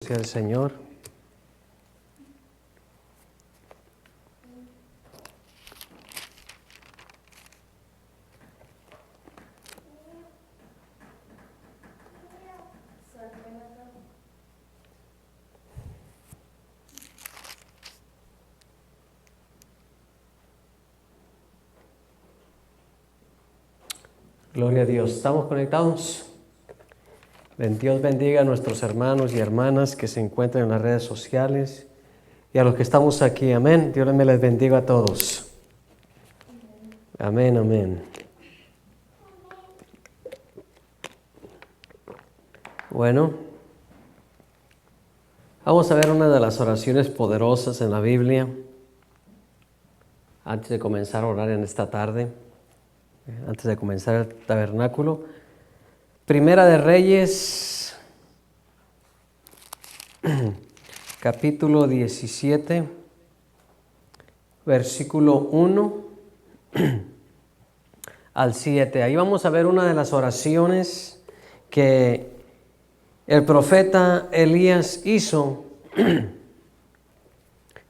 Sea el Señor. Gloria a Dios. ¿Estamos conectados? Dios bendiga a nuestros hermanos y hermanas que se encuentran en las redes sociales y a los que estamos aquí. Amén. Dios me les bendiga a todos. Amén, amén. Bueno, vamos a ver una de las oraciones poderosas en la Biblia antes de comenzar a orar en esta tarde, antes de comenzar el tabernáculo. Primera de Reyes, capítulo 17, versículo 1 al 7. Ahí vamos a ver una de las oraciones que el profeta Elías hizo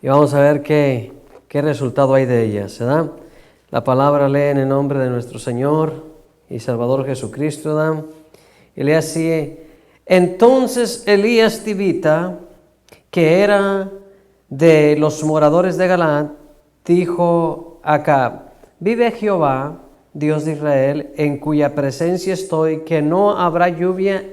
y vamos a ver qué resultado hay de ellas, ¿verdad? La palabra lee en el nombre de nuestro Señor y Salvador Jesucristo, ¿verdad? Y lee así: entonces Elías Tibita, que era de los moradores de Galaad, dijo a Acab: vive Jehová, Dios de Israel, en cuya presencia estoy, que no habrá lluvia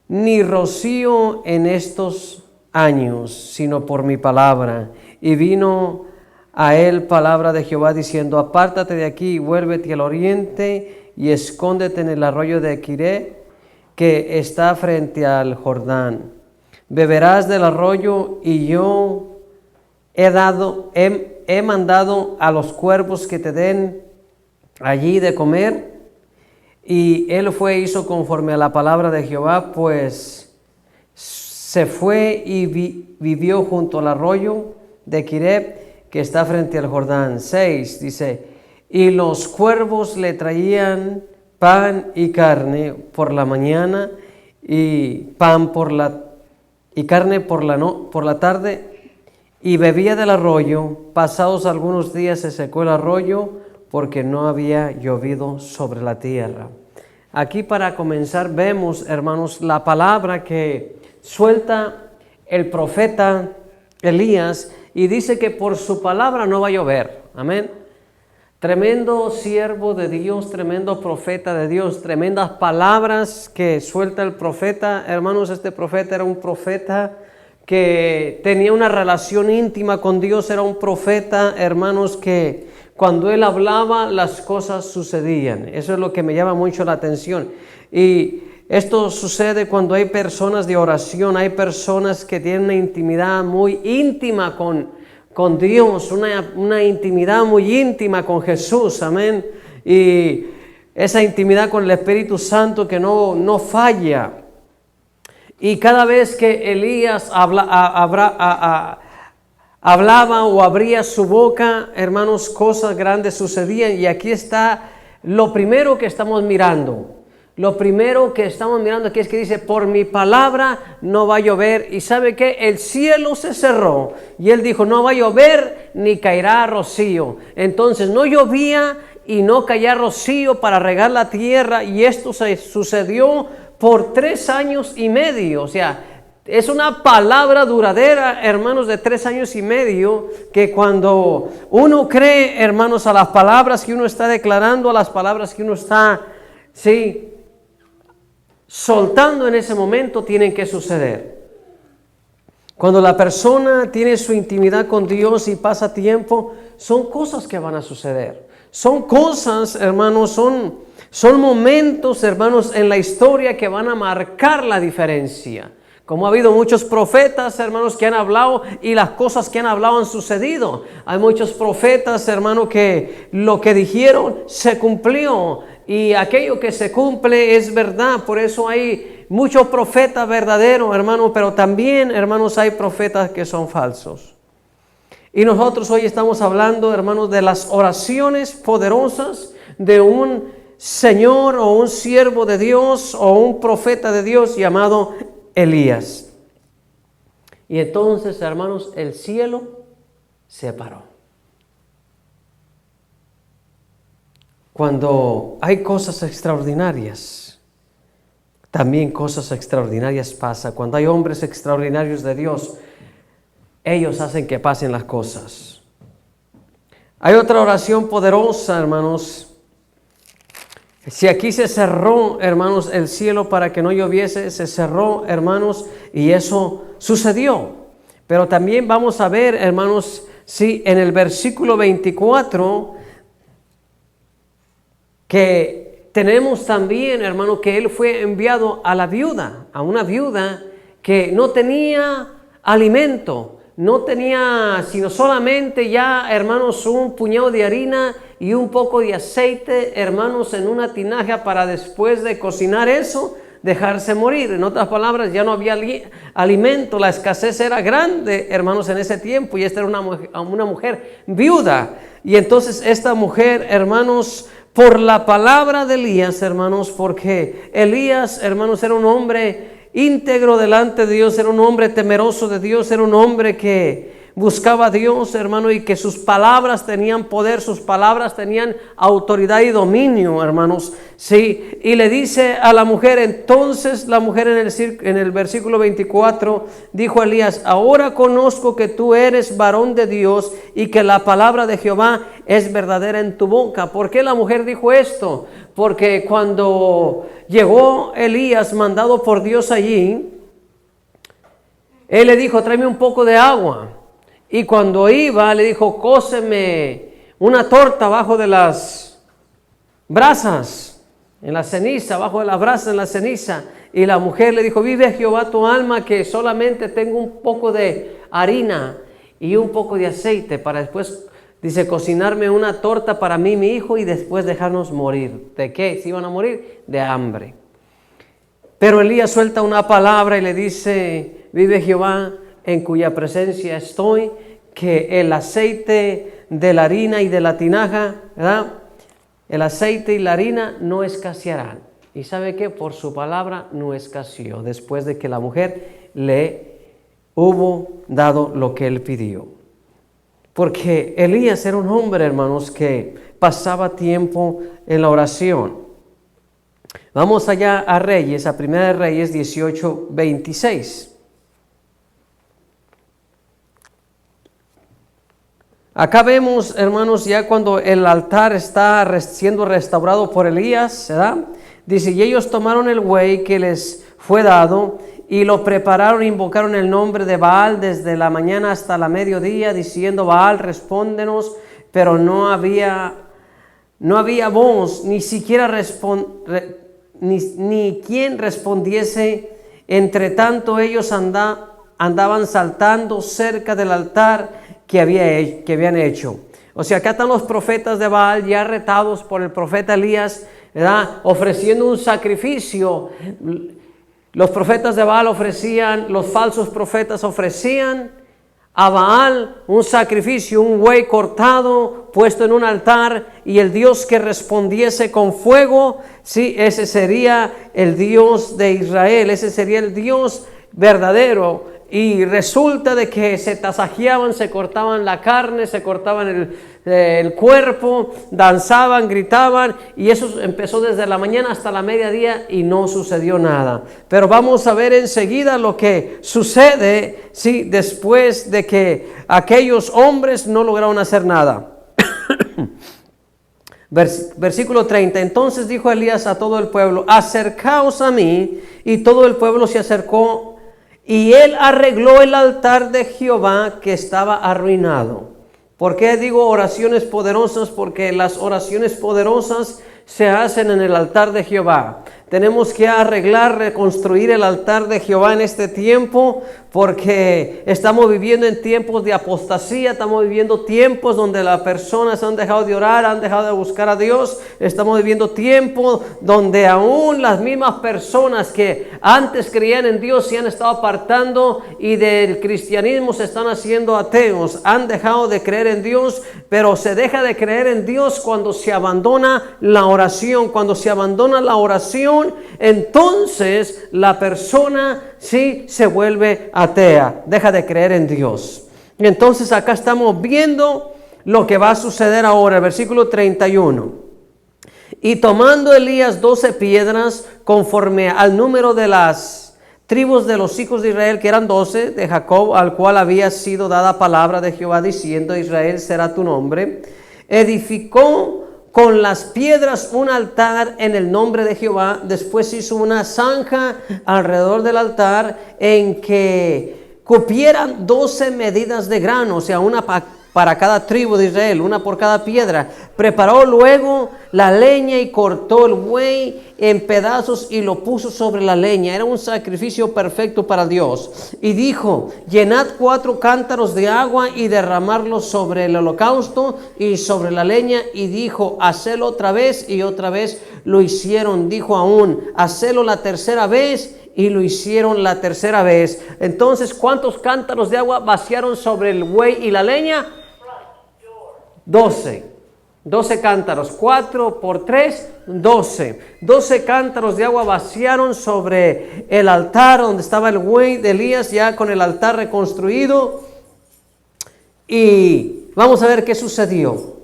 ni rocío en estos años, sino por mi palabra. Y vino a él palabra de Jehová diciendo: apártate de aquí y vuélvete al oriente y escóndete en el arroyo de Quiré, que está frente al Jordán. Beberás del arroyo, y yo he mandado a los cuervos que te den allí de comer. Y él hizo conforme a la palabra de Jehová, pues se fue y vivió junto al arroyo de Quiré, que está frente al Jordán. 6 dice: y los cuervos le traían pan y carne por la mañana, y carne por la tarde, y bebía del arroyo. Pasados algunos días se secó el arroyo, porque no había llovido sobre la tierra. Aquí, para comenzar, vemos, hermanos, la palabra que suelta el profeta Elías, y dice que por su palabra no va a llover. Amén. Tremendo siervo de Dios, tremendo profeta de Dios, tremendas palabras que suelta el profeta. Hermanos, este profeta era un profeta que tenía una relación íntima con Dios. Era un profeta, hermanos, que cuando él hablaba, las cosas sucedían. Eso es lo que me llama mucho la atención. Y esto sucede cuando hay personas de oración, hay personas que tienen una intimidad muy íntima con Dios, una intimidad muy íntima con Jesús, amén. Y esa intimidad con el Espíritu Santo que no falla. Y cada vez que Elías hablaba o abría su boca, hermanos, cosas grandes sucedían. Y aquí está lo primero que estamos mirando. Lo primero que estamos mirando aquí es que dice: por mi palabra no va a llover. Y ¿sabe qué? El cielo se cerró y él dijo: no va a llover ni caerá rocío. Entonces no llovía y no caía rocío para regar la tierra, y esto se sucedió por 3 años y medio. O sea, es una palabra duradera, hermanos, de 3 años y medio, que cuando uno cree, hermanos, a las palabras que uno está declarando, a las palabras que uno está, soltando en ese momento, tienen que suceder. Cuando la persona tiene su intimidad con Dios y pasa tiempo, son cosas que van a suceder. Son cosas, hermanos, son momentos, hermanos, en la historia que van a marcar la diferencia. Como ha habido muchos profetas, hermanos, que han hablado y las cosas que han hablado han sucedido. Hay muchos profetas, hermanos, que lo que dijeron se cumplió. Y aquello que se cumple es verdad. Por eso hay muchos profetas verdaderos, hermanos, pero también, hermanos, hay profetas que son falsos. Y nosotros hoy estamos hablando, hermanos, de las oraciones poderosas de un señor o un siervo de Dios o un profeta de Dios llamado Elías. Y entonces, hermanos, el cielo se paró. Cuando hay cosas extraordinarias, también cosas extraordinarias pasan. Cuando hay hombres extraordinarios de Dios, ellos hacen que pasen las cosas. Hay otra oración poderosa, hermanos. Si aquí se cerró, hermanos, el cielo para que no lloviese, se cerró, hermanos, y eso sucedió. Pero también vamos a ver, hermanos, si en el versículo 24, que tenemos también, hermano, que él fue enviado a la viuda, a una viuda que no tenía alimento, no tenía sino solamente ya, hermanos, un puñado de harina y un poco de aceite, hermanos, en una tinaja para después de cocinar eso, dejarse morir. En otras palabras, ya no había alimento, la escasez era grande, hermanos, en ese tiempo, y esta era una mujer viuda. Y entonces esta mujer, hermanos, por la palabra de Elías, hermanos, porque Elías, hermanos, era un hombre íntegro delante de Dios, era un hombre temeroso de Dios, era un hombre que buscaba a Dios, hermano, y que sus palabras tenían poder, sus palabras tenían autoridad y dominio, hermanos. Sí, y le dice a la mujer, entonces la mujer en el versículo 24 dijo a Elías, ahora conozco que tú eres varón de Dios y que la palabra de Jehová es verdadera en tu boca. ¿Por qué la mujer dijo esto? Porque cuando llegó Elías mandado por Dios allí, él le dijo, tráeme un poco de agua. Y cuando iba, le dijo, cóceme una torta abajo de las brasas, en la ceniza, abajo de las brasas, en la ceniza. Y la mujer le dijo, vive Jehová tu alma, que solamente tengo un poco de harina y un poco de aceite para después, dice, cocinarme una torta para mí y mi hijo y después dejarnos morir. ¿De qué? ¿Se iban a morir? De hambre. Pero Elías suelta una palabra y le dice, vive Jehová en cuya presencia estoy, que el aceite de la harina y de la tinaja, ¿verdad? El aceite y la harina no escasearán. ¿Y sabe qué? Por su palabra no escaseó, después de que la mujer le hubo dado lo que él pidió. Porque Elías era un hombre, hermanos, que pasaba tiempo en la oración. Vamos allá a Reyes, a Primera de Reyes 18:26. Acá vemos, hermanos, ya cuando el altar está siendo restaurado por Elías, ¿verdad? Dice, y ellos tomaron el buey que les fue dado y lo prepararon e invocaron el nombre de Baal desde la mañana hasta la mediodía, diciendo, Baal, respóndenos, pero no había voz, ni siquiera ni quien respondiese. Entre tanto ellos andaban saltando cerca del altar que habían hecho. O sea, acá están los profetas de Baal ya retados por el profeta Elías, ¿verdad? Ofreciendo un sacrificio. Los profetas de Baal los falsos profetas ofrecían a Baal un sacrificio, un buey cortado, puesto en un altar, y el Dios que respondiese con fuego, sí, ese sería el Dios de Israel, ese sería el Dios verdadero. Y resulta de que se tasajeaban, se cortaban la carne, se cortaban el cuerpo, danzaban, gritaban, y eso empezó desde la mañana hasta la mediodía y no sucedió nada. Pero vamos a ver enseguida lo que sucede, sí, después de que aquellos hombres no lograron hacer nada. Versículo 30, entonces dijo Elías a todo el pueblo, acercaos a mí, y todo el pueblo se acercó. Y él arregló el altar de Jehová que estaba arruinado. ¿Por qué digo oraciones poderosas? Porque las oraciones poderosas se hacen en el altar de Jehová. Tenemos que arreglar, reconstruir el altar de Jehová en este tiempo, porque estamos viviendo en tiempos de apostasía, estamos viviendo tiempos donde las personas han dejado de orar, han dejado de buscar a Dios. Estamos viviendo tiempos donde aún las mismas personas que antes creían en Dios se han estado apartando y del cristianismo se están haciendo ateos. Han dejado de creer en Dios, pero se deja de creer en Dios cuando se abandona la oración. Cuando se abandona la oración, oración, entonces la persona sí se vuelve atea, deja de creer en Dios. Entonces acá estamos viendo lo que va a suceder ahora, el versículo 31. Y tomando Elías 12 piedras, conforme al número de las tribus de los hijos de Israel, que eran 12, de Jacob, al cual había sido dada palabra de Jehová, diciendo: Israel será tu nombre, edificó con las piedras un altar en el nombre de Jehová. Después hizo una zanja alrededor del altar en que cupieran 12 medidas de grano, o sea, una para cada tribu de Israel, una por cada piedra. Preparó luego la leña y cortó el buey en pedazos y lo puso sobre la leña. Era un sacrificio perfecto para Dios. Y dijo: llenad 4 cántaros de agua y derramarlos sobre el holocausto y sobre la leña. Y dijo: hacelo otra vez, y otra vez lo hicieron. Dijo aún: hacelo la tercera vez, y lo hicieron la tercera vez. Entonces, ¿cuántos cántaros de agua vaciaron sobre el buey y la leña? 12 cántaros, 4 por 3, 12 cántaros de agua vaciaron sobre el altar donde estaba el buey de Elías, ya con el altar reconstruido. Y vamos a ver qué sucedió.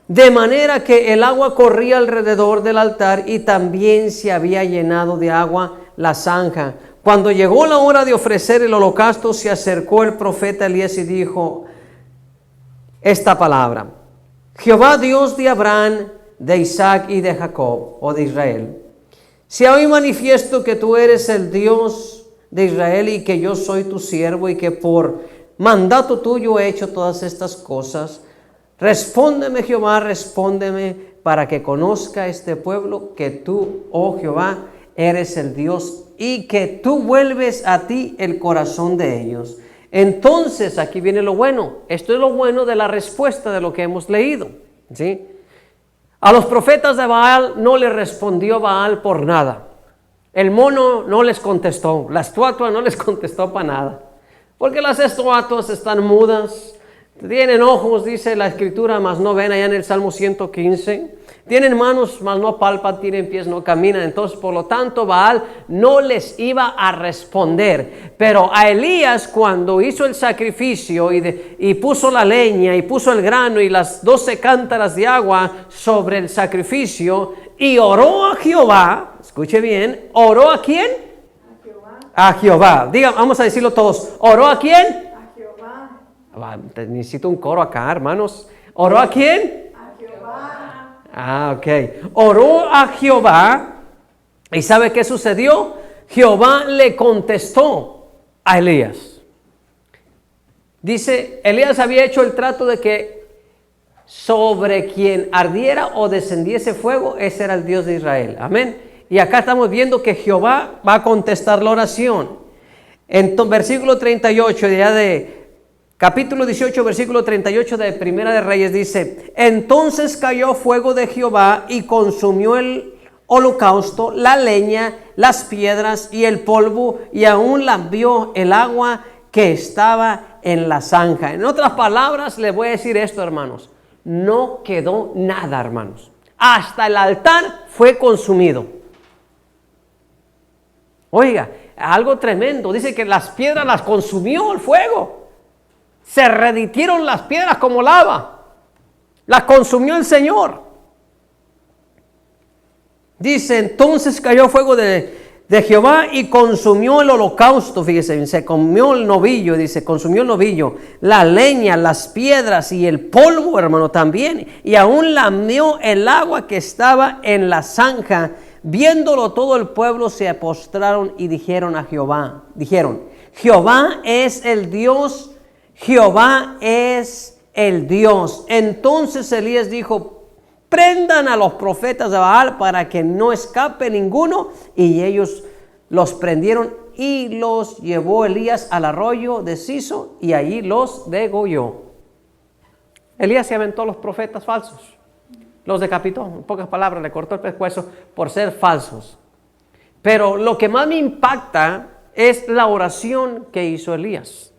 De manera que el agua corría alrededor del altar, y también se había llenado de agua la zanja. Cuando llegó la hora de ofrecer el holocausto, se acercó el profeta Elías y dijo esta palabra: Jehová, Dios de Abraham, de Isaac y de Jacob, o de Israel, sea hoy manifiesto que tú eres el Dios de Israel, y que yo soy tu siervo, y que por mandato tuyo he hecho todas estas cosas. Respóndeme, Jehová, respóndeme, para que conozca este pueblo que tú, oh Jehová, eres el Dios, y que tú vuelves a ti el corazón de ellos. Entonces, aquí viene lo bueno. Esto es lo bueno de la respuesta de lo que hemos leído, ¿sí? A los profetas de Baal no les respondió Baal por nada. El mono no les contestó, la estatua no les contestó para nada, porque las estatuas están mudas, tienen ojos, dice la escritura, mas no ven, allá en el Salmo 115. Tienen manos, mas no palpan, tienen pies, no caminan. Entonces, por lo tanto, Baal no les iba a responder. Pero a Elías, cuando hizo el sacrificio y puso la leña y puso el grano y las 12 cántaras de agua sobre el sacrificio, y oró a Jehová, escuche bien, ¿oró a quién? A Jehová. A Jehová. Diga, vamos a decirlo todos. ¿Oró a quién? A Jehová. Necesito un coro acá, hermanos. ¿Oró a quién? A Jehová. Ok. Oró a Jehová, y ¿sabe qué sucedió? Jehová le contestó a Elías. Dice, Elías había hecho el trato de que sobre quien ardiera o descendiese fuego, ese era el Dios de Israel. Amén. Y acá estamos viendo que Jehová va a contestar la oración. Entonces, versículo 38 de capítulo 18, versículo 38 de Primera de Reyes dice: entonces cayó fuego de Jehová y consumió el holocausto, la leña, las piedras y el polvo, y aún lambió el agua que estaba en la zanja. En otras palabras, les voy a decir esto, hermanos: no quedó nada, hermanos. Hasta el altar fue consumido. Oiga, algo tremendo. Dice que las piedras las consumió el fuego. Se derritieron las piedras como lava. Las consumió el Señor. Dice, entonces cayó fuego de Jehová y consumió el holocausto. Fíjese, se comió el novillo, dice, consumió el novillo, la leña, las piedras y el polvo, hermano, también. Y aún lamió el agua que estaba en la zanja. Viéndolo todo el pueblo se postraron y dijeron a Jehová, Jehová es el Dios, Jehová es el Dios. Entonces Elías dijo: prendan a los profetas de Baal para que no escape ninguno. Y ellos los prendieron y los llevó Elías al arroyo de Siso y allí los degolló. Elías se aventó a los profetas falsos, los decapitó, en pocas palabras, le cortó el pescuezo por ser falsos. Pero lo que más me impacta es la oración que hizo Elías.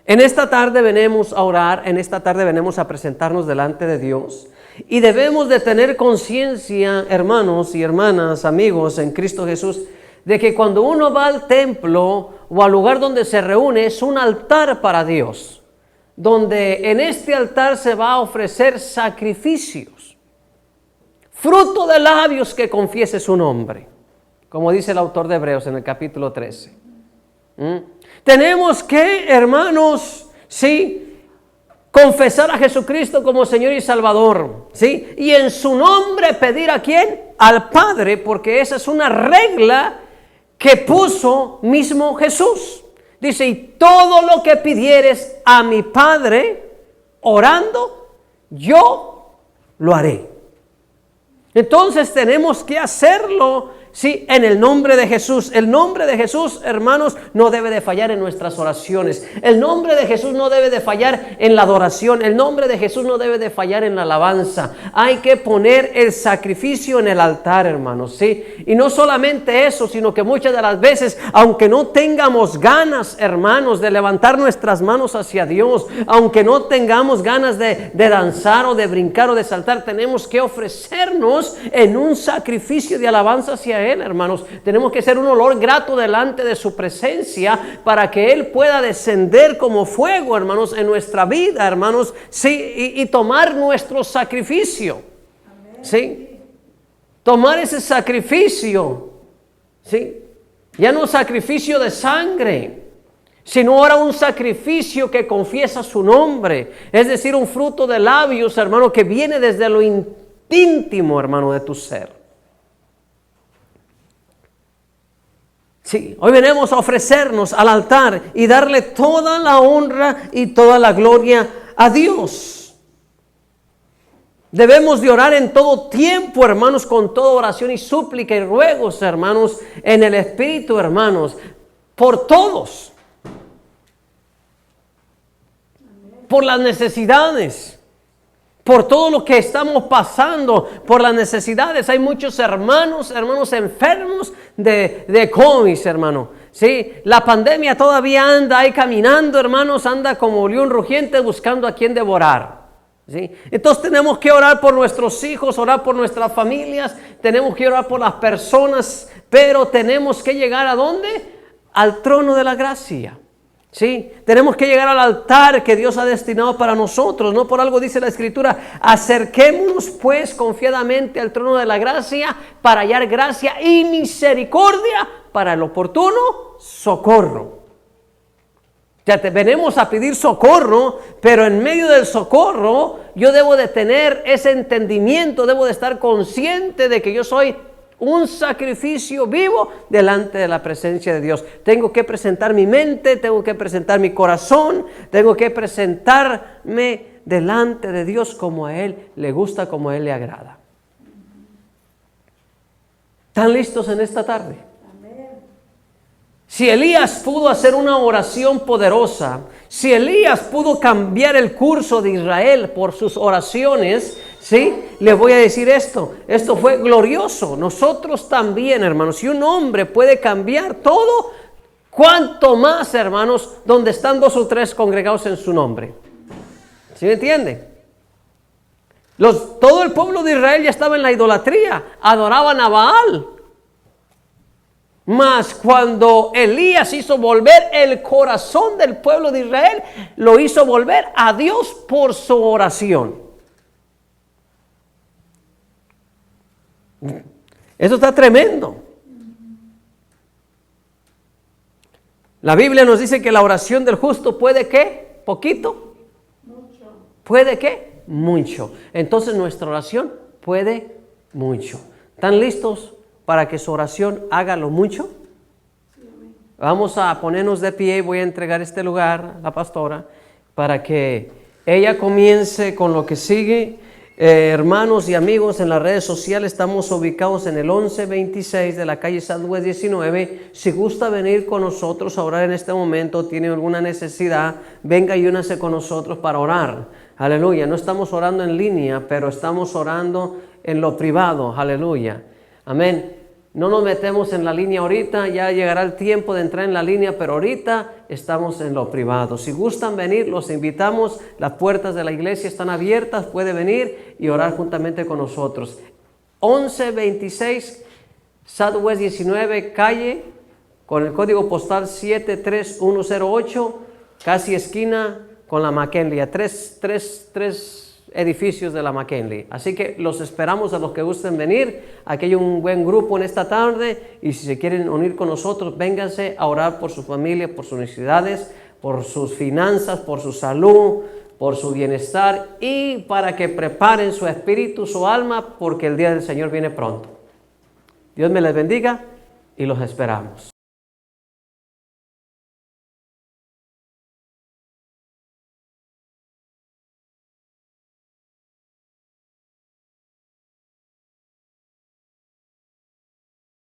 En esta tarde venimos a orar, en esta tarde venimos a presentarnos delante de Dios. Y debemos de tener conciencia, hermanos y hermanas, amigos en Cristo Jesús, de que cuando uno va al templo o al lugar donde se reúne, es un altar para Dios, donde en este altar se va a ofrecer sacrificios, fruto de labios que confiese su nombre, como dice el autor de Hebreos en el capítulo 13. Tenemos que, hermanos, sí, confesar a Jesucristo como Señor y Salvador, ¿sí? Y en su nombre pedir ¿a quién? Al Padre, porque esa es una regla que puso mismo Jesús. Dice, y todo lo que pidieres a mi Padre, orando, yo lo haré. Entonces tenemos que hacerlo, sí, en el nombre de Jesús. El nombre de Jesús, hermanos, no debe de fallar en nuestras oraciones. El nombre de Jesús no debe de fallar en la adoración. El nombre de Jesús no debe de fallar en la alabanza. Hay que poner el sacrificio en el altar, hermanos, sí. Y no solamente eso, sino que muchas de las veces, aunque no tengamos ganas, hermanos, de levantar nuestras manos hacia Dios, aunque no tengamos ganas de danzar o de brincar o de saltar, tenemos que ofrecernos en un sacrificio de alabanza hacia Él, hermanos. Tenemos que ser un olor grato delante de su presencia para que Él pueda descender como fuego, hermanos, en nuestra vida, hermanos, sí, y tomar nuestro sacrificio. Amén. Sí, tomar ese sacrificio, sí, ya no sacrificio de sangre, sino ahora un sacrificio que confiesa su nombre, es decir, un fruto de labios, hermano, que viene desde lo íntimo, hermano, de tu ser. Sí, hoy venimos a ofrecernos al altar y darle toda la honra y toda la gloria a Dios. Debemos de orar en todo tiempo, hermanos, con toda oración y súplica y ruegos, hermanos, en el Espíritu, hermanos, por todos, por las necesidades, por todo lo que estamos pasando, por las necesidades. Hay muchos hermanos enfermos de COVID, hermano. Sí, la pandemia todavía anda ahí caminando, hermanos, anda como león rugiente buscando a quien devorar. ¿Sí? Entonces tenemos que orar por nuestros hijos, orar por nuestras familias, tenemos que orar por las personas, pero tenemos que llegar ¿a dónde? Al trono de la gracia. Sí, tenemos que llegar al altar que Dios ha destinado para nosotros. No por algo dice la Escritura, acerquémonos pues confiadamente al trono de la gracia para hallar gracia y misericordia para el oportuno socorro. Ya te venimos a pedir socorro, pero en medio del socorro yo debo de tener ese entendimiento, debo de estar consciente de que yo soy un sacrificio vivo delante de la presencia de Dios. Tengo que presentar mi mente, tengo que presentar mi corazón, tengo que presentarme delante de Dios como a Él le gusta, como a Él le agrada. ¿Están listos en esta tarde? Si Elías pudo hacer una oración poderosa, si Elías pudo cambiar el curso de Israel por sus oraciones, ¿sí? Le voy a decir esto fue glorioso. Nosotros también, hermanos, si un hombre puede cambiar todo, ¿cuánto más, hermanos, donde están 2 o 3 congregados en su nombre? ¿Sí me entiende? Todo el pueblo de Israel ya estaba en la idolatría, adoraban a Baal. Mas cuando Elías hizo volver el corazón del pueblo de Israel, lo hizo volver a Dios por su oración. Eso está tremendo. La Biblia nos dice que la oración del justo puede ¿qué? ¿Poquito? Mucho. ¿Puede qué? Mucho. Entonces nuestra oración puede mucho. ¿Están listos para que su oración haga lo mucho? Sí. Vamos a ponernos de pie y voy a entregar este lugar a la pastora para que ella comience con lo que sigue. Hermanos y amigos, en las redes sociales estamos ubicados en el 1126 de la calle Southwest 19. Si gusta venir con nosotros a orar en este momento, tiene alguna necesidad, venga y únase con nosotros para orar. Aleluya. No estamos orando en línea, pero estamos orando en lo privado. Aleluya. Amén. No nos metemos en la línea ahorita, ya llegará el tiempo de entrar en la línea, pero ahorita estamos en lo privado. Si gustan venir, los invitamos, las puertas de la iglesia están abiertas, puede venir y orar juntamente con nosotros. 1126 Southwest 19 calle, con el código postal 73108, casi esquina con la McKinley, a tres edificios de la McKinley. Así que los esperamos a los que gusten venir. Aquí hay un buen grupo en esta tarde y si se quieren unir con nosotros, vénganse a orar por su familia, por sus necesidades, por sus finanzas, por su salud, por su bienestar y para que preparen su espíritu, su alma, porque el día del Señor viene pronto. Dios me les bendiga y los esperamos.